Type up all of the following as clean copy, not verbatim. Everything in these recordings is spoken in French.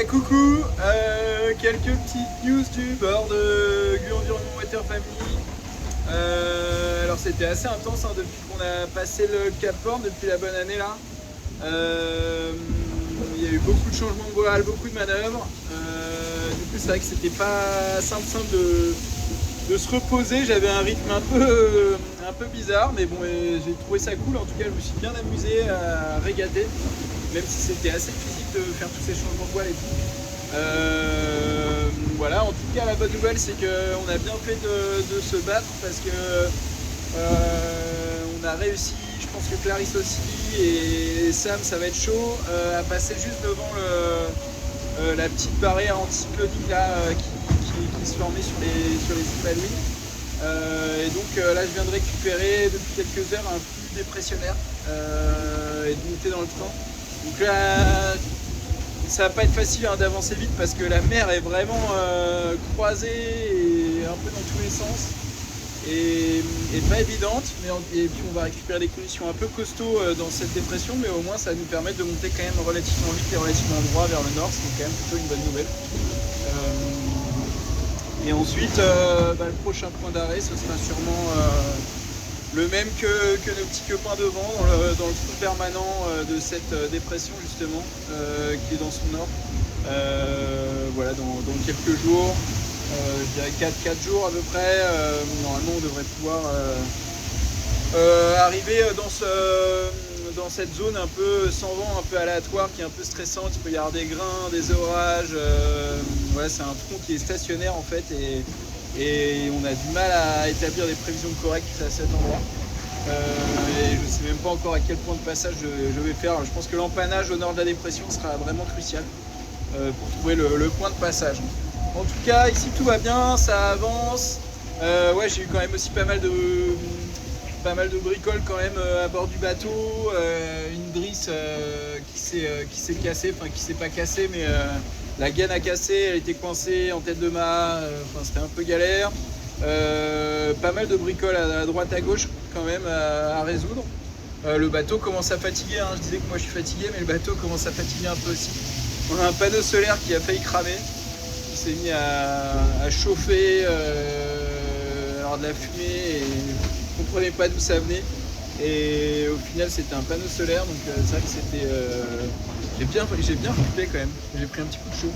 coucou, quelques petites news du bord de Environnement Water Family. Alors c'était assez intense depuis qu'on a passé le Cap Horn, depuis la bonne année là. Il y a eu beaucoup de changements de voile, beaucoup de manœuvres. Du coup c'est vrai que c'était pas simple de se reposer. J'avais un rythme un peu bizarre, mais bon, j'ai trouvé ça cool. En tout cas je me suis bien amusé à régater, même si c'était assez physique de faire tous ces changements de voile et tout. Voilà, en tout cas la bonne nouvelle c'est qu'on a bien fait de se battre, parce que on a réussi, je pense que Clarisse aussi et Sam, ça va être chaud, à passer juste devant la petite barrière anticyclonique là, qui se formait sur les îles Malouines. Et donc là je viens de récupérer depuis quelques heures un flux dépressionnaire et de monter dans le temps. Donc là ça va pas être facile d'avancer vite, parce que la mer est vraiment croisée et un peu dans tous les sens et pas évidente, et puis on va récupérer des conditions un peu costauds dans cette dépression, mais au moins ça va nous permettre de monter quand même relativement vite et relativement droit vers le nord, ce qui est quand même plutôt une bonne nouvelle. Et ensuite le prochain point d'arrêt ce sera sûrement le même que nos petits copains devant, dans le trou permanent de cette dépression justement, qui est dans son nord. Voilà, dans quelques jours, je dirais 4 jours à peu près, normalement on devrait pouvoir arriver dans cette zone un peu sans vent, un peu aléatoire, qui est un peu stressante. Il peut y avoir des grains, des orages, ouais, c'est un front qui est stationnaire en fait, et on a du mal à établir des prévisions correctes à cet endroit. Et je ne sais même pas encore à quel point de passage je vais faire. Je pense que l'empannage au nord de la dépression sera vraiment crucial pour trouver le point de passage. En tout cas, ici tout va bien, ça avance. Ouais, j'ai eu quand même aussi pas mal de bricoles quand même à bord du bateau. Une drisse qui s'est cassée, enfin qui s'est pas cassée, mais la gaine a cassé, elle était coincée en tête de mât, enfin c'était un peu galère. Pas mal de bricoles à droite à gauche quand même à résoudre. Le bateau commence à fatiguer, je disais que moi je suis fatigué, mais le bateau commence à fatiguer un peu aussi. On a un panneau solaire qui a failli cramer, qui s'est mis à chauffer, avoir de la fumée, et je ne comprenais pas d'où ça venait. Et au final c'était un panneau solaire, donc c'est vrai que c'était... j'ai bien flippé quand même, j'ai pris un petit coup de chaud.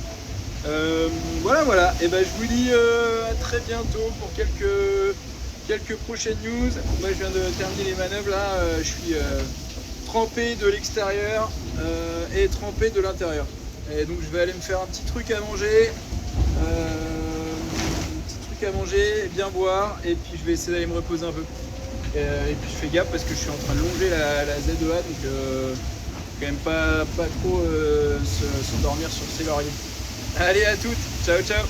Voilà, et ben je vous dis à très bientôt pour quelques prochaines news. Moi je viens de terminer les manœuvres là, je suis trempé de l'extérieur et trempé de l'intérieur. Et donc je vais aller me faire un petit truc à manger, bien boire, et puis je vais essayer d'aller me reposer un peu. Et puis je fais gaffe parce que je suis en train de longer la ZEA, donc quand même pas trop s'endormir sur ses lauriers. Allez, à toutes, ciao ciao.